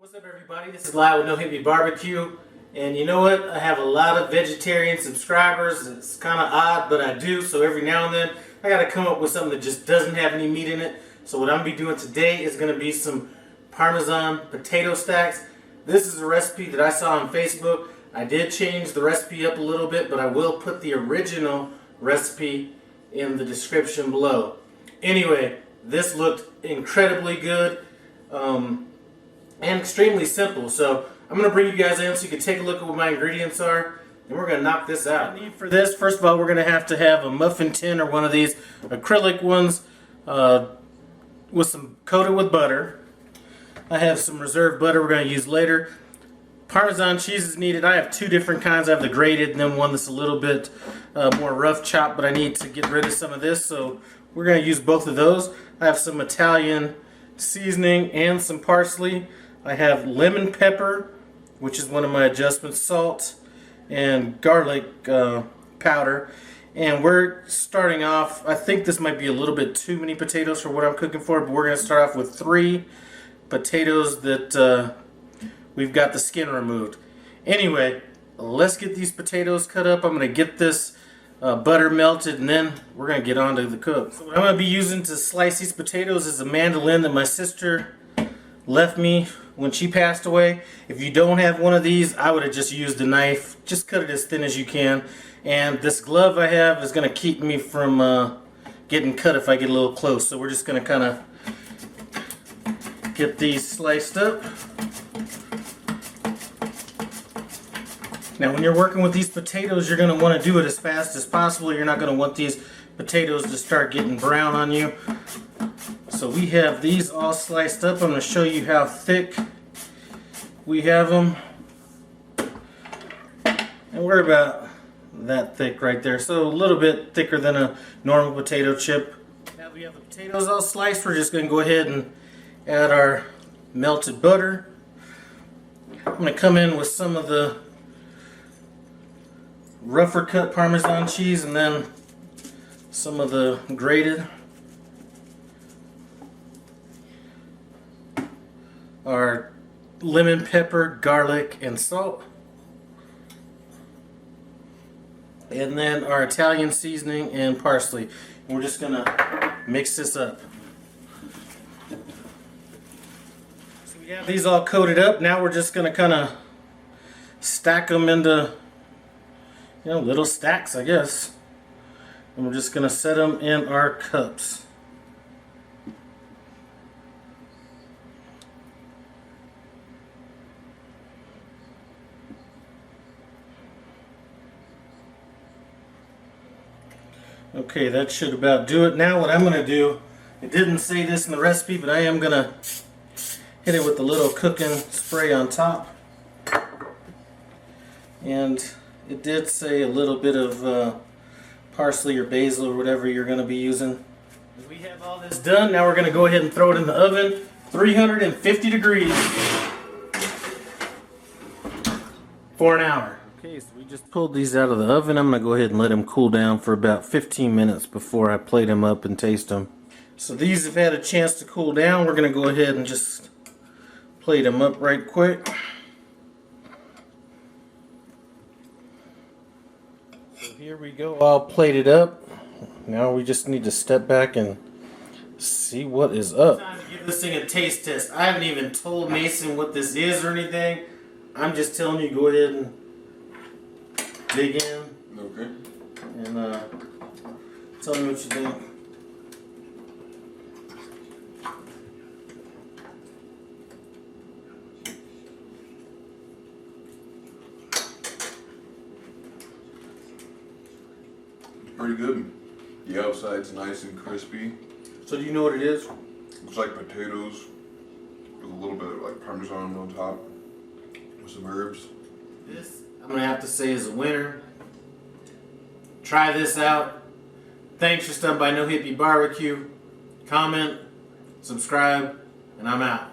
What's up, everybody? This is Live with No Hippie Barbecue, and you know what? I have a lot of vegetarian subscribers. It's kind of odd, but I do. So every now and then, I got to come up with something that just doesn't have any meat in it. So what I'm gonna be doing today is gonna be some Parmesan potato stacks. This is a recipe that I saw on Facebook. I did change the recipe up a little bit, but I will put the original recipe in the description below. Anyway, this looked incredibly good. And extremely simple. So I'm going to bring you guys in so you can take a look at what my ingredients are, and we're going to knock this out. For this, first of all, we're going to have a muffin tin or one of these acrylic ones with some coated with butter. I have some reserved butter we're going to use later. Parmesan cheese is needed. I have two different kinds. I have the grated and then one that's a little bit more rough chopped, but I need to get rid of some of this, so we're going to use both of those. I have some Italian seasoning and some parsley. I have lemon pepper, which is one of my adjustments, salt, and garlic powder. And we're starting off, I think this might be a little bit too many potatoes for what I'm cooking for, but we're going to start off with 3 potatoes that we've got the skin removed. Anyway, let's get these potatoes cut up. I'm going to get this butter melted, and then we're going to get on to the cook. So what I'm going to be using to slice these potatoes is a mandolin that my sister left me when she passed away. If you don't have one of these, I would have just used a knife. Just cut it as thin as you can. And this glove I have is going to keep me from getting cut if I get a little close. So we're just going to kind of get these sliced up. Now when you're working with these potatoes, you're going to want to do it as fast as possible. You're not going to want these potatoes to start getting brown on you. So we have these all sliced up. I'm going to show you how thick we have them. And we're about that thick right there. So a little bit thicker than a normal potato chip. Now we have the potatoes all sliced. We're just going to go ahead and add our melted butter. I'm going to come in with some of the rougher cut Parmesan cheese and then some of the grated. Our lemon pepper, garlic, and salt. And then our Italian seasoning and parsley. And we're just going to mix this up. So we have these all coated up. Now we're just going to kind of stack them into, little stacks, I guess. And we're just going to set them in our cups. Okay, that should about do it. Now what I'm going to do, it didn't say this in the recipe, but I am going to hit it with the little cooking spray on top. And it did say a little bit of parsley or basil or whatever you're going to be using. We have all this done. Now we're going to go ahead and throw it in the oven, 350 degrees for an hour. Okay, so we just pulled these out of the oven. I'm going to go ahead and let them cool down for about 15 minutes before I plate them up and taste them. So these have had a chance to cool down. We're going to go ahead and just plate them up right quick. So here we go, all plated up. Now we just need to step back and see what is up. Time to give this thing a taste test. I haven't even told Mason what this is or anything. I'm just telling you, go ahead and dig in. Okay. And tell me what you think. Pretty good. The outside's nice and crispy. So do you know what it is? Looks like potatoes with a little bit of like Parmesan on top with some herbs. This, I'm going to have to say, is a winner. Try this out. Thanks for stopping by No Hippie Barbecue. Comment, subscribe, and I'm out.